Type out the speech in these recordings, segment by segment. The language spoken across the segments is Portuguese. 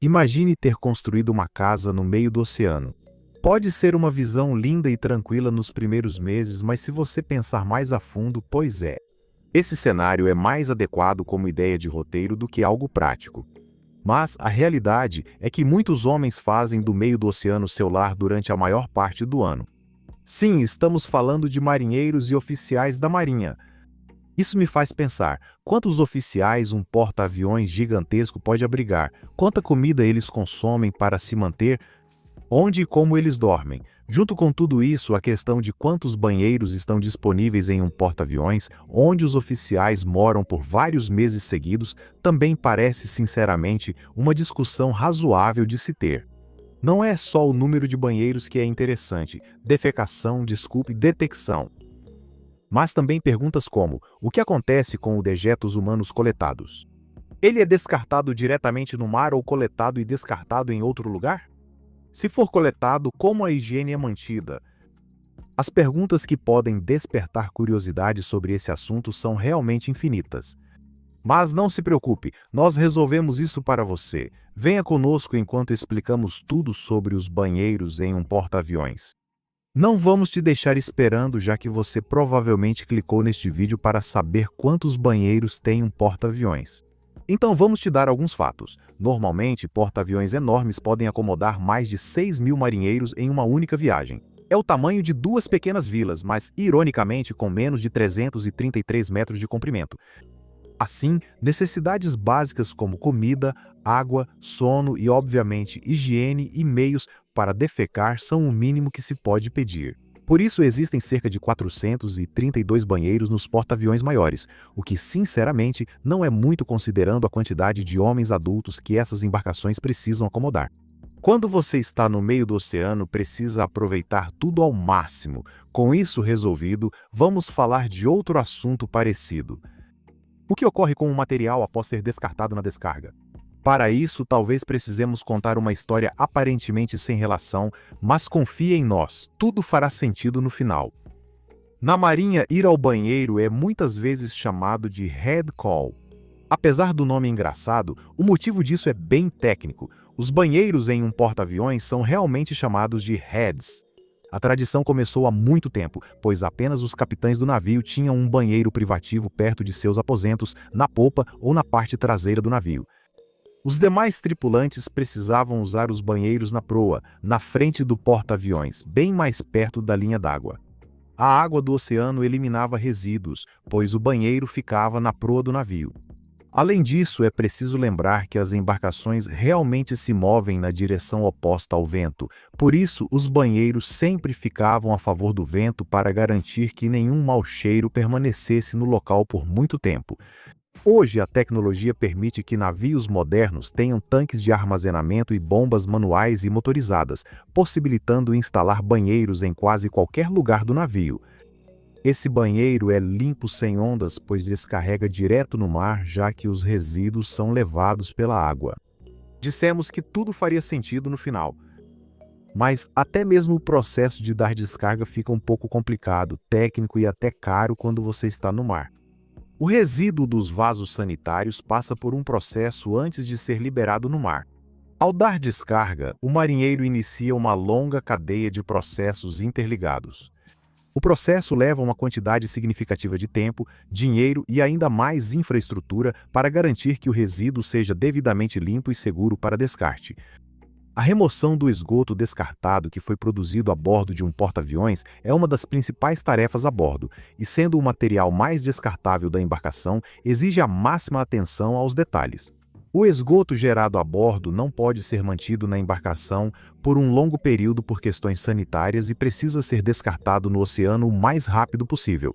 Imagine ter construído uma casa no meio do oceano. Pode ser uma visão linda e tranquila nos primeiros meses, mas se você pensar mais a fundo, pois é. Esse cenário é mais adequado como ideia de roteiro do que algo prático. Mas a realidade é que muitos homens fazem do meio do oceano seu lar durante a maior parte do ano. Sim, estamos falando de marinheiros e oficiais da Marinha. Isso me faz pensar, quantos oficiais um porta-aviões gigantesco pode abrigar? Quanta comida eles consomem para se manter? Onde e como eles dormem? Junto com tudo isso, a questão de quantos banheiros estão disponíveis em um porta-aviões, onde os oficiais moram por vários meses seguidos, também parece, sinceramente, uma discussão razoável de se ter. Não é só o número de banheiros que é interessante, detecção. Mas também perguntas como: o que acontece com os dejetos humanos coletados? Ele é descartado diretamente no mar ou coletado e descartado em outro lugar? Se for coletado, como a higiene é mantida? As perguntas que podem despertar curiosidade sobre esse assunto são realmente infinitas. Mas não se preocupe, nós resolvemos isso para você. Venha conosco enquanto explicamos tudo sobre os banheiros em um porta-aviões. Não vamos te deixar esperando, já que você provavelmente clicou neste vídeo para saber quantos banheiros tem um porta-aviões. Então vamos te dar alguns fatos. Normalmente, porta-aviões enormes podem acomodar mais de 6.000 marinheiros em uma única viagem. É o tamanho de duas pequenas vilas, mas ironicamente com menos de 333 metros de comprimento. Assim, necessidades básicas como comida, água, sono e, obviamente, higiene e meios para defecar são o mínimo que se pode pedir. Por isso existem cerca de 432 banheiros nos porta-aviões maiores, o que, sinceramente, não é muito considerando a quantidade de homens adultos que essas embarcações precisam acomodar. Quando você está no meio do oceano, precisa aproveitar tudo ao máximo. Com isso resolvido, vamos falar de outro assunto parecido. O que ocorre com o material após ser descartado na descarga? Para isso, talvez precisemos contar uma história aparentemente sem relação, mas confia em nós, tudo fará sentido no final. Na Marinha, ir ao banheiro é muitas vezes chamado de head call. Apesar do nome engraçado, o motivo disso é bem técnico. Os banheiros em um porta-aviões são realmente chamados de heads. A tradição começou há muito tempo, pois apenas os capitães do navio tinham um banheiro privativo perto de seus aposentos, na popa ou na parte traseira do navio. Os demais tripulantes precisavam usar os banheiros na proa, na frente do porta-aviões, bem mais perto da linha d'água. A água do oceano eliminava resíduos, pois o banheiro ficava na proa do navio. Além disso, é preciso lembrar que as embarcações realmente se movem na direção oposta ao vento, por isso os banheiros sempre ficavam a favor do vento para garantir que nenhum mau cheiro permanecesse no local por muito tempo. Hoje, a tecnologia permite que navios modernos tenham tanques de armazenamento e bombas manuais e motorizadas, possibilitando instalar banheiros em quase qualquer lugar do navio. Esse banheiro é limpo sem ondas, pois descarrega direto no mar, já que os resíduos são levados pela água. Dissemos que tudo faria sentido no final. Mas até mesmo o processo de dar descarga fica um pouco complicado, técnico e até caro quando você está no mar. O resíduo dos vasos sanitários passa por um processo antes de ser liberado no mar. Ao dar descarga, o marinheiro inicia uma longa cadeia de processos interligados. O processo leva uma quantidade significativa de tempo, dinheiro e ainda mais infraestrutura para garantir que o resíduo seja devidamente limpo e seguro para descarte. A remoção do esgoto descartado que foi produzido a bordo de um porta-aviões é uma das principais tarefas a bordo, e sendo o material mais descartável da embarcação, exige a máxima atenção aos detalhes. O esgoto gerado a bordo não pode ser mantido na embarcação por um longo período por questões sanitárias e precisa ser descartado no oceano o mais rápido possível.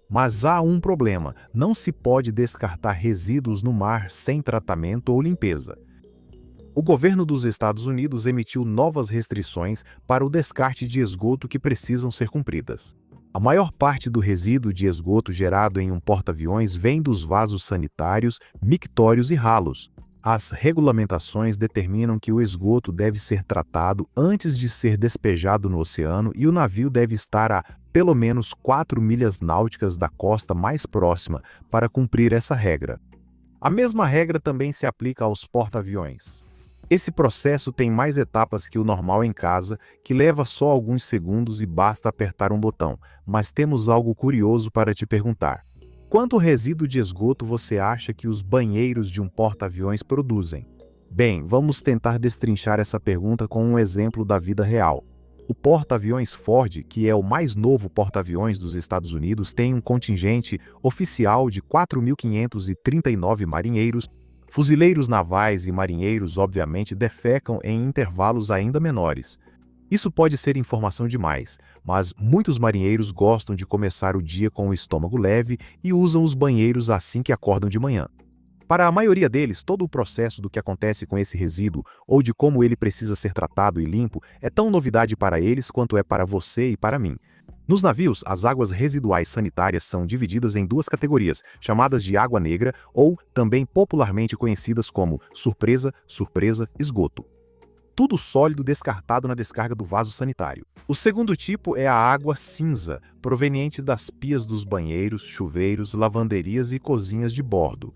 Mas há um problema: não se pode descartar resíduos no mar sem tratamento ou limpeza. O governo dos Estados Unidos emitiu novas restrições para o descarte de esgoto que precisam ser cumpridas. A maior parte do resíduo de esgoto gerado em um porta-aviões vem dos vasos sanitários, mictórios e ralos. As regulamentações determinam que o esgoto deve ser tratado antes de ser despejado no oceano e o navio deve estar a pelo menos 4 milhas náuticas da costa mais próxima para cumprir essa regra. A mesma regra também se aplica aos porta-aviões. Esse processo tem mais etapas que o normal em casa, que leva só alguns segundos e basta apertar um botão, mas temos algo curioso para te perguntar. Quanto resíduo de esgoto você acha que os banheiros de um porta-aviões produzem? Bem, vamos tentar destrinchar essa pergunta com um exemplo da vida real. O porta-aviões Ford, que é o mais novo porta-aviões dos Estados Unidos, tem um contingente oficial de 4.539 marinheiros. Fuzileiros navais e marinheiros, obviamente, defecam em intervalos ainda menores. Isso pode ser informação demais, mas muitos marinheiros gostam de começar o dia com o estômago leve e usam os banheiros assim que acordam de manhã. Para a maioria deles, todo o processo do que acontece com esse resíduo ou de como ele precisa ser tratado e limpo é tão novidade para eles quanto é para você e para mim. Nos navios, as águas residuais sanitárias são divididas em duas categorias, chamadas de água negra ou também popularmente conhecidas como surpresa, esgoto. Tudo sólido descartado na descarga do vaso sanitário. O segundo tipo é a água cinza, proveniente das pias dos banheiros, chuveiros, lavanderias e cozinhas de bordo.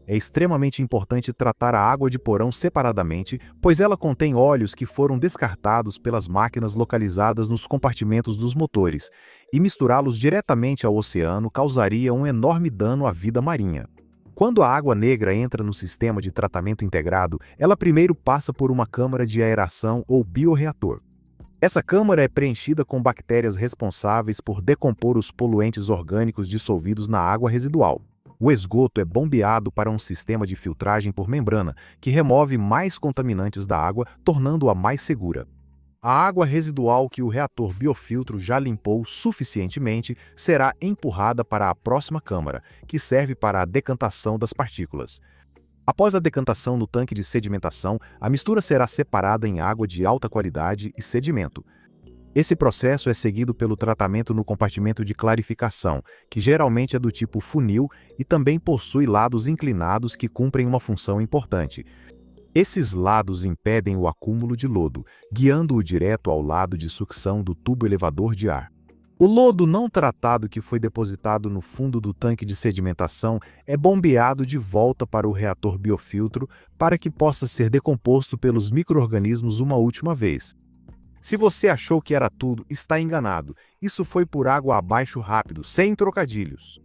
É extremamente importante tratar a água de porão separadamente, pois ela contém óleos que foram descartados pelas máquinas localizadas nos compartimentos dos motores, e misturá-los diretamente ao oceano causaria um enorme dano à vida marinha. Quando a água negra entra no sistema de tratamento integrado, ela primeiro passa por uma câmara de aeração ou bioreator. Essa câmara é preenchida com bactérias responsáveis por decompor os poluentes orgânicos dissolvidos na água residual. O esgoto é bombeado para um sistema de filtragem por membrana, que remove mais contaminantes da água, tornando-a mais segura. A água residual que o reator biofiltro já limpou suficientemente será empurrada para a próxima câmara, que serve para a decantação das partículas. Após a decantação no tanque de sedimentação, a mistura será separada em água de alta qualidade e sedimento. Esse processo é seguido pelo tratamento no compartimento de clarificação, que geralmente é do tipo funil e também possui lados inclinados que cumprem uma função importante. Esses lados impedem o acúmulo de lodo, guiando-o direto ao lado de sucção do tubo elevador de ar. O lodo não tratado que foi depositado no fundo do tanque de sedimentação é bombeado de volta para o reator biofiltro para que possa ser decomposto pelos micro-organismos uma última vez. Se você achou que era tudo, está enganado. Isso foi por água abaixo rápido, sem trocadilhos.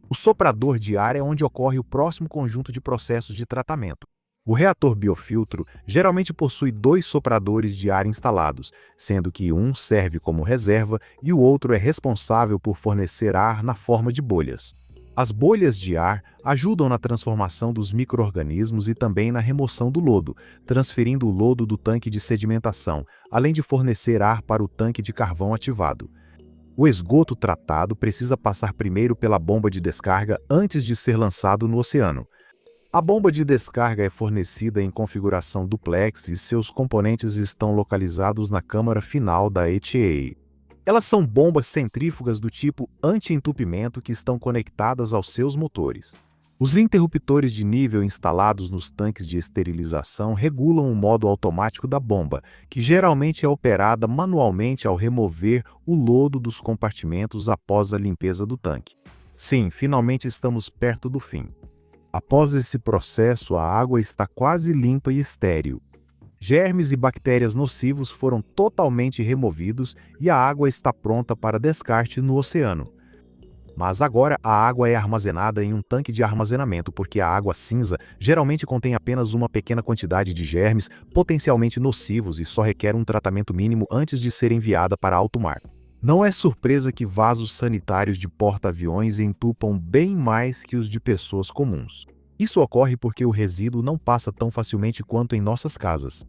O soprador de ar é onde ocorre o próximo conjunto de processos de tratamento. O reator biofiltro geralmente possui 2 sopradores de ar instalados, sendo que um serve como reserva e o outro é responsável por fornecer ar na forma de bolhas. As bolhas de ar ajudam na transformação dos micro-organismos e também na remoção do lodo, transferindo o lodo do tanque de sedimentação, além de fornecer ar para o tanque de carvão ativado. O esgoto tratado precisa passar primeiro pela bomba de descarga antes de ser lançado no oceano. A bomba de descarga é fornecida em configuração duplex e seus componentes estão localizados na câmara final da ETA. Elas são bombas centrífugas do tipo anti-entupimento que estão conectadas aos seus motores. Os interruptores de nível instalados nos tanques de esterilização regulam o modo automático da bomba, que geralmente é operada manualmente ao remover o lodo dos compartimentos após a limpeza do tanque. Sim, finalmente estamos perto do fim. Após esse processo, a água está quase limpa e estéril. Germes e bactérias nocivos foram totalmente removidos e a água está pronta para descarte no oceano. Mas agora a água é armazenada em um tanque de armazenamento porque a água cinza geralmente contém apenas uma pequena quantidade de germes potencialmente nocivos e só requer um tratamento mínimo antes de ser enviada para alto mar. Não é surpresa que vasos sanitários de porta-aviões entupam bem mais que os de pessoas comuns. Isso ocorre porque o resíduo não passa tão facilmente quanto em nossas casas.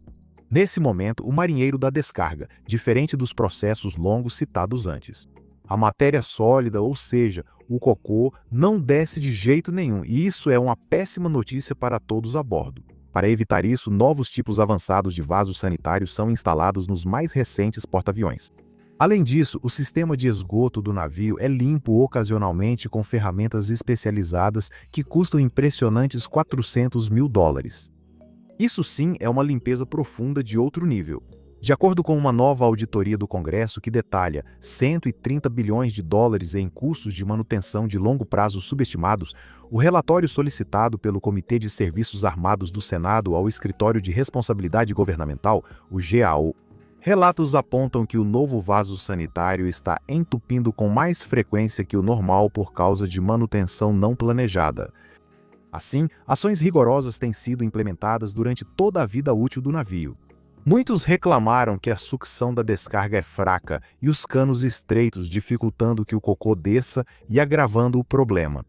Nesse momento, o marinheiro dá descarga, diferente dos processos longos citados antes. A matéria sólida, ou seja, o cocô, não desce de jeito nenhum, e isso é uma péssima notícia para todos a bordo. Para evitar isso, novos tipos avançados de vasos sanitários são instalados nos mais recentes porta-aviões. Além disso, o sistema de esgoto do navio é limpo ocasionalmente com ferramentas especializadas que custam impressionantes $400 mil. Isso sim é uma limpeza profunda de outro nível. De acordo com uma nova auditoria do Congresso que detalha 130 bilhões de dólares em custos de manutenção de longo prazo subestimados, o relatório solicitado pelo Comitê de Serviços Armados do Senado ao Escritório de Responsabilidade Governamental, o GAO, relatos apontam que o novo vaso sanitário está entupindo com mais frequência que o normal por causa de manutenção não planejada. Assim, ações rigorosas têm sido implementadas durante toda a vida útil do navio. Muitos reclamaram que a sucção da descarga é fraca e os canos estreitos, dificultando que o cocô desça e agravando o problema.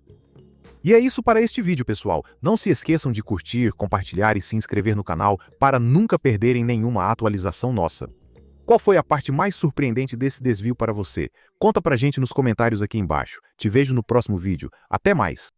E é isso para este vídeo, pessoal. Não se esqueçam de curtir, compartilhar e se inscrever no canal para nunca perderem nenhuma atualização nossa. Qual foi a parte mais surpreendente desse desvio para você? Conta pra gente nos comentários aqui embaixo. Te vejo no próximo vídeo. Até mais!